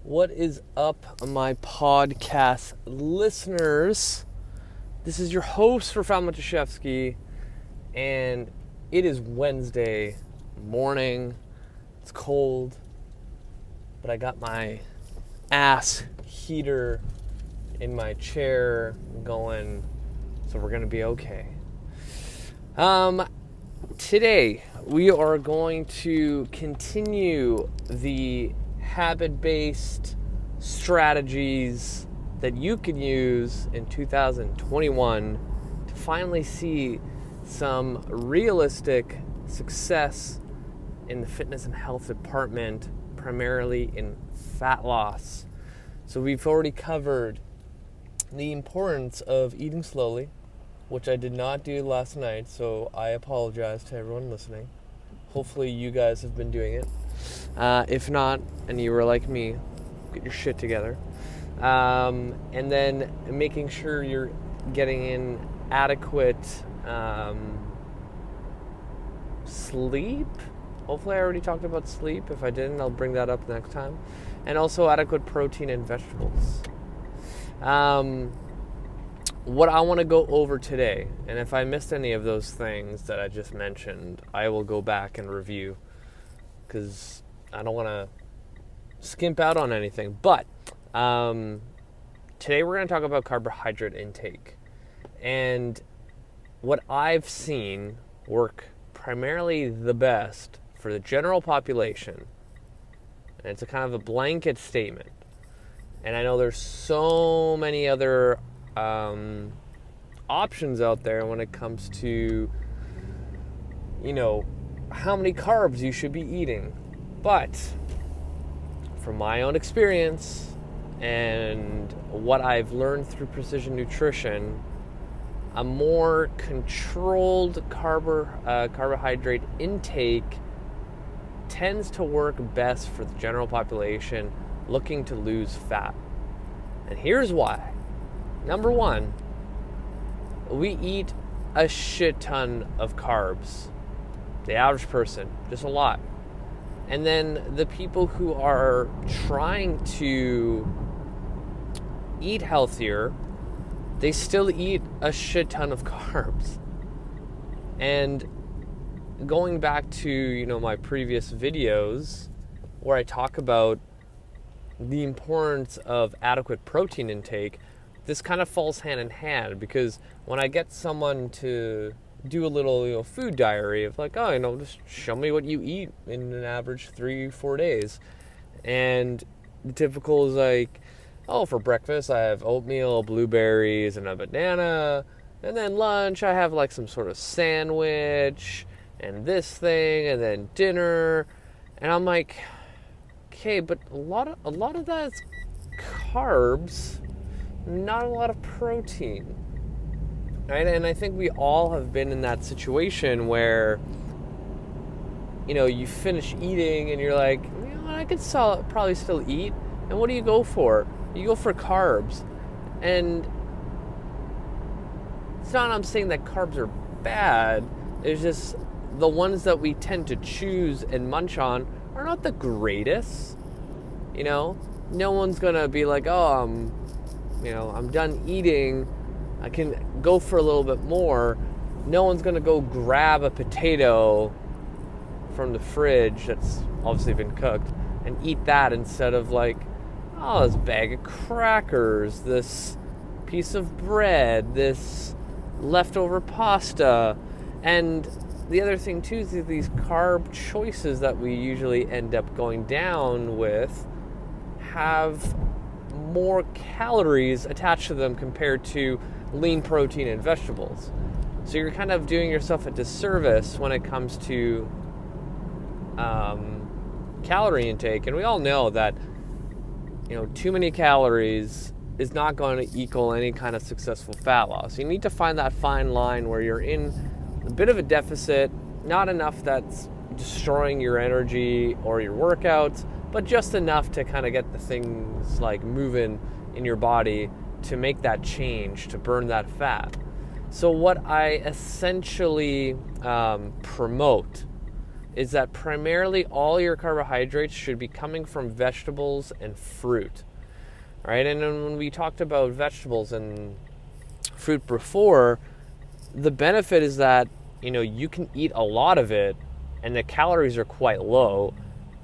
What is up, my podcast listeners? This is your host, Rafal Matuszewski, and it is Wednesday morning. It's cold, but I got my ass heater in my chair going, so we're gonna be okay. Today we are going to continue the habit-based strategies that you can use in 2021 to finally see some realistic success in the fitness and health department, primarily in fat loss. So we've already covered the importance of eating slowly, which I did not do last night, so I apologize to everyone listening. Hopefully you guys have been doing it. If not, and you were like me, get your shit together. And then making sure you're getting in adequate sleep. Hopefully I already talked about sleep. If I didn't, I'll bring that up next time. And also adequate protein and vegetables. What I want to go over today, and if I missed any of those things that I just mentioned, I will go back and review, because I don't want to skimp out on anything. But today we're going to talk about carbohydrate intake. And what I've seen work primarily the best for the general population, and it's a kind of a blanket statement, and I know there's so many other options out there when it comes to, how many carbs you should be eating. But from my own experience and what I've learned through precision nutrition, a more controlled carbohydrate intake tends to work best for the general population looking to lose fat. And here's why. Number one, we eat a shit ton of carbs. The average person, just a lot. And then the people who are trying to eat healthier, they still eat a shit ton of carbs. And going back to, my previous videos where I talk about the importance of adequate protein intake, this kind of falls hand in hand, because when I get someone to do a little, food diary of like, just show me what you eat in an average 3-4 days. And the typical is like, for breakfast I have oatmeal, blueberries, and a banana. And then lunch I have like some sort of sandwich and this thing, and then dinner. And I'm like, okay, but a lot of that is carbs, not a lot of protein, right? And I think we all have been in that situation where, you finish eating and you're like, I could probably still eat. And what do you go for? You go for carbs. And it's not I'm saying that carbs are bad. It's just the ones that we tend to choose and munch on are not the greatest. No one's gonna be like, I'm done eating, I can go for a little bit more. No one's gonna go grab a potato from the fridge that's obviously been cooked and eat that instead of like, this bag of crackers, this piece of bread, this leftover pasta. And the other thing too is that these carb choices that we usually end up going down with have more calories attached to them compared to lean protein and vegetables. So you're kind of doing yourself a disservice when it comes to calorie intake. And we all know that, too many calories is not going to equal any kind of successful fat loss. You need to find that fine line where you're in a bit of a deficit, not enough that's destroying your energy or your workouts, but just enough to kind of get the things like moving in your body to make that change, to burn that fat. So what I essentially promote is that primarily all your carbohydrates should be coming from vegetables and fruit, right? And then when we talked about vegetables and fruit before, the benefit is that, you can eat a lot of it and the calories are quite low,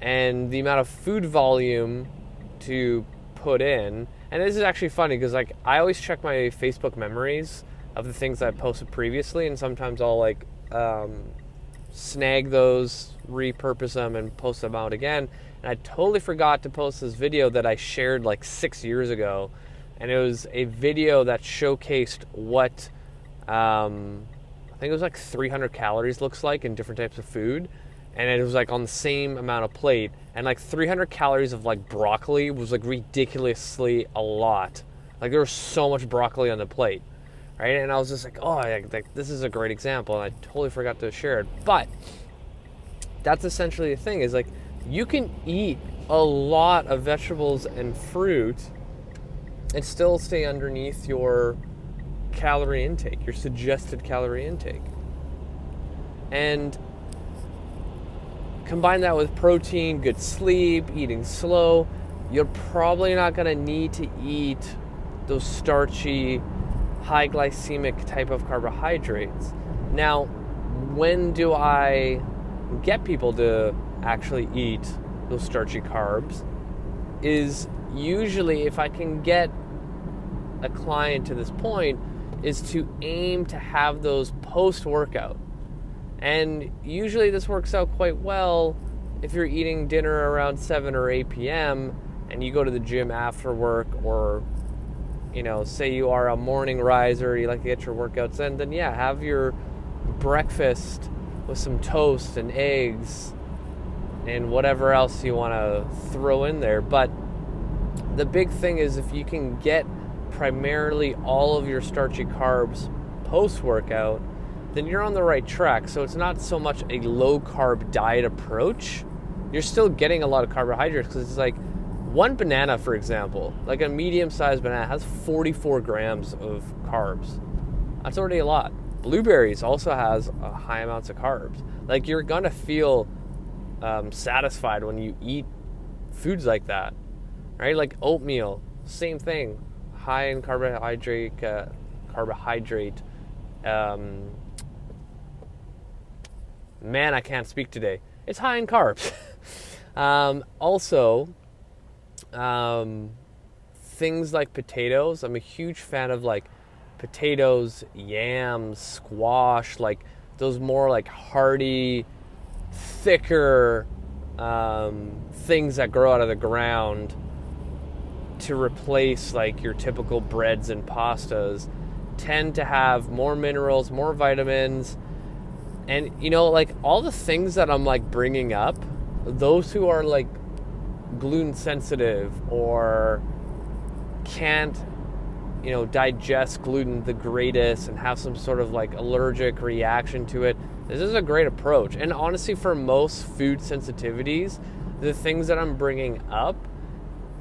and the amount of food volume to put in, and this is actually funny because I always check my Facebook memories of the things I posted previously, and sometimes I'll snag those, repurpose them, and post them out again. And I totally forgot to post this video that I shared 6 years ago, and it was a video that showcased what I think it was 300 calories looks like in different types of food, and it was on the same amount of plate, and 300 calories of broccoli was ridiculously a lot. There was so much broccoli on the plate, right? And I was just this is a great example, and I totally forgot to share it. But that's essentially the thing, is you can eat a lot of vegetables and fruit and still stay underneath your calorie intake, your suggested calorie intake. And combine that with protein, good sleep, eating slow, you're probably not going to need to eat those starchy, high glycemic type of carbohydrates. Now, when do I get people to actually eat those starchy carbs? Is usually, if I can get a client to this point, is to aim to have those post-workout. And usually this works out quite well if you're eating dinner around 7 or 8 p.m. and you go to the gym after work, or say you are a morning riser, you like to get your workouts in, then have your breakfast with some toast and eggs and whatever else you want to throw in there. But the big thing is, if you can get primarily all of your starchy carbs post-workout, then you're on the right track. So it's not so much a low-carb diet approach. You're still getting a lot of carbohydrates, because it's one banana, for example, a medium-sized banana has 44 grams of carbs. That's already a lot. Blueberries also has high amounts of carbs. You're gonna feel satisfied when you eat foods like that, right? Oatmeal, same thing, high in carbohydrate. Man, I can't speak today. It's high in carbs. Also, things like potatoes. I'm a huge fan of potatoes, yams, squash, those more hearty, thicker things that grow out of the ground, to replace your typical breads and pastas, tend to have more minerals, more vitamins. And all the things that I'm bringing up, those who are gluten sensitive or can't digest gluten the greatest and have some sort of allergic reaction to it, this is a great approach. And honestly, for most food sensitivities, the things that I'm bringing up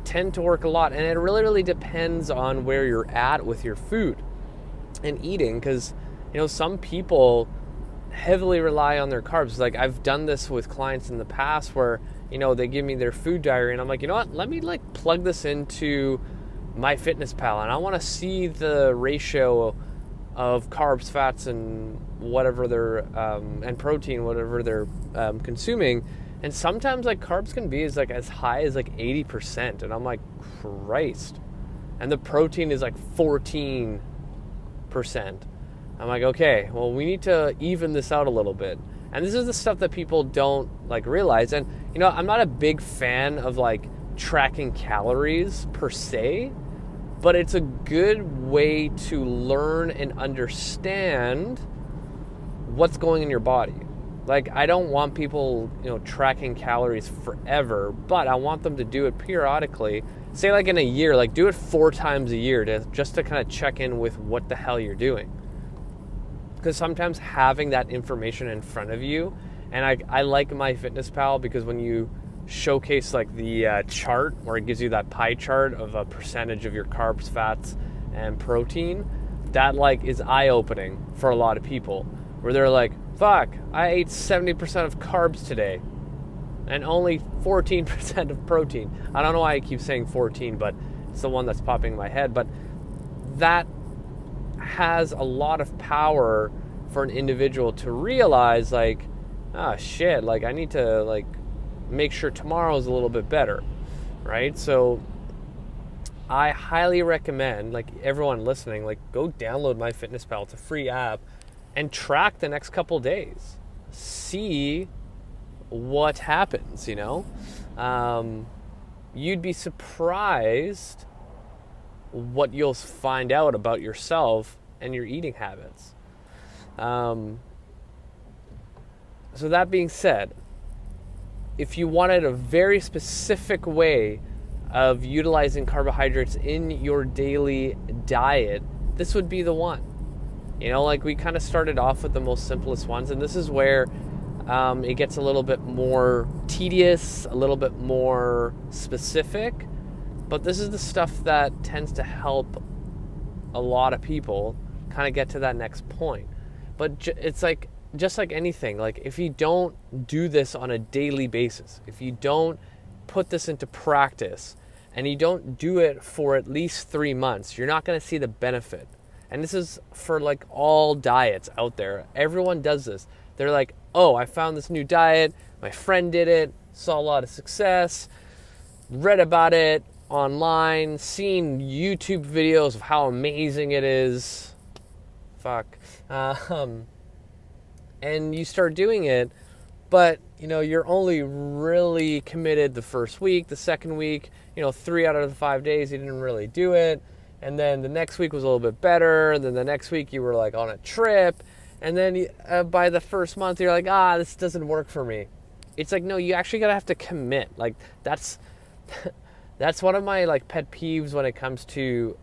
tend to work a lot. And it really depends on where you're at with your food and eating, because some people heavily rely on their carbs. I've done this with clients in the past where they give me their food diary, and I'm you know what, let me plug this into MyFitnessPal, and I want to see the ratio of carbs, fats, and whatever they're and protein, whatever they're consuming. And sometimes carbs can be as high as 80%, and I'm Christ. And the protein is 14%. I'm okay, well, we need to even this out a little bit. And this is the stuff that people don't realize. And I'm not a big fan of tracking calories per se, but it's a good way to learn and understand what's going in your body. I don't want people, tracking calories forever, but I want them to do it periodically. Say in a year, do it 4 times a year just to kind of check in with what the hell you're doing. Because sometimes having that information in front of you, and I like MyFitnessPal because when you showcase the chart where it gives you that pie chart of a percentage of your carbs, fats, and protein, that is eye-opening for a lot of people, where they're fuck, I ate 70% of carbs today and only 14% of protein. I don't know why I keep saying 14, but it's the one that's popping in my head. But that has a lot of power for an individual to realize, like, ah, shit, like, I need to, like, make sure tomorrow's a little bit better, right? So I highly recommend, like, everyone listening, like, go download MyFitnessPal. It's a free app, and track the next couple days. See what happens, you know? You'd be surprised what you'll find out about yourself and your eating habits. So that being said, if you wanted a very specific way of utilizing carbohydrates in your daily diet, this would be the one. You know, like, we kind of started off with the most simplest ones, and this is where it gets a little bit more tedious, a little bit more specific, but this is the stuff that tends to help a lot of people kind of get to that next point. But it's like, just like anything, like, if you don't do this on a daily basis, if you don't put this into practice, and you don't do it for at least 3 months, you're not going to see the benefit. And this is for, like, all diets out there. Everyone does this. They're like, oh, I found this new diet, my friend did it, saw a lot of success, read about it online, seen YouTube videos of how amazing it is. And you start doing it, but, you know, you're only really committed the first week, the second week, you know, 3 out of the 5 days you didn't really do it. And then the next week was a little bit better. And then the next week you were, like, on a trip. And then by the first month you're like, this doesn't work for me. It's like, no, you actually gotta have to commit. Like, that's one of my, like, pet peeves when it comes to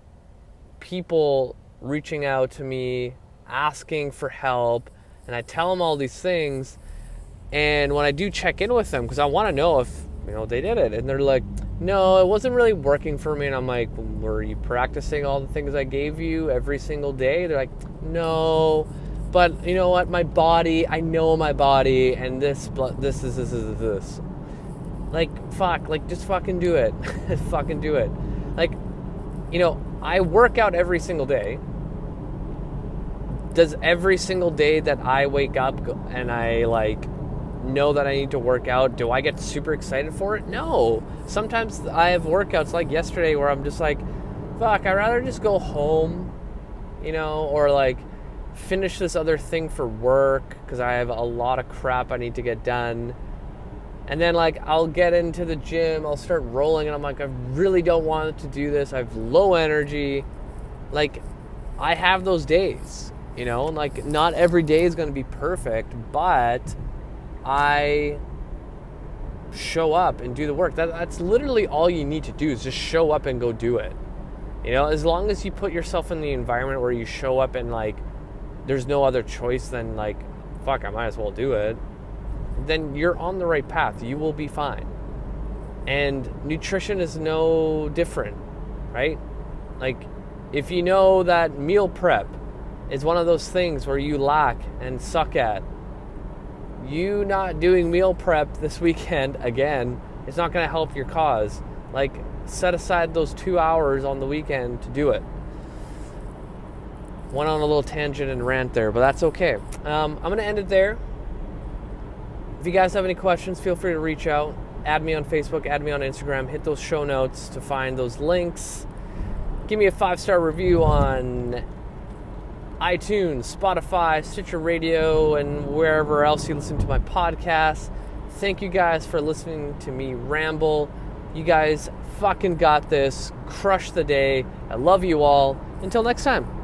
people reaching out to me, asking for help. And I tell them all these things. And when I do check in with them, because I want to know if, you know, they did it, and they're like, no, it wasn't really working for me. And I'm like, were you practicing all the things I gave you every single day? They're like, no, but you know what, my body, I know my body, and this. Like, fuck, like, just fucking do it. Fucking do it. Like, you know, I work out every single day. Does every single day that I wake up and I, like, know that I need to work out, do I get super excited for it? No. Sometimes I have workouts like yesterday where I'm just like, fuck, I'd rather just go home, you know, or, like, finish this other thing for work because I have a lot of crap I need to get done. And then, like, I'll get into the gym, I'll start rolling, and I'm like, I really don't want to do this. I have low energy. Like, I have those days, you know, like, not every day is going to be perfect, but I show up and do the work. That's literally all you need to do, is just show up and go do it. You know, as long as you put yourself in the environment where you show up and, like, there's no other choice than, like, fuck, I might as well do it, then you're on the right path. You will be fine. And nutrition is no different, right? Like, if you know that meal prep is one of those things where you lack and suck at, you not doing meal prep this weekend, again, it's not going to help your cause. Like, set aside those 2 hours on the weekend to do it. Went on a little tangent and rant there, but that's okay. I'm going to end it there. If you guys have any questions, feel free to reach out. Add me on Facebook, add me on Instagram, hit those show notes to find those links. Give me a 5-star review on iTunes, Spotify, Stitcher Radio, and wherever else you listen to my podcast. Thank you guys for listening to me ramble. You guys fucking got this. Crush the day. I love you all. Until next time.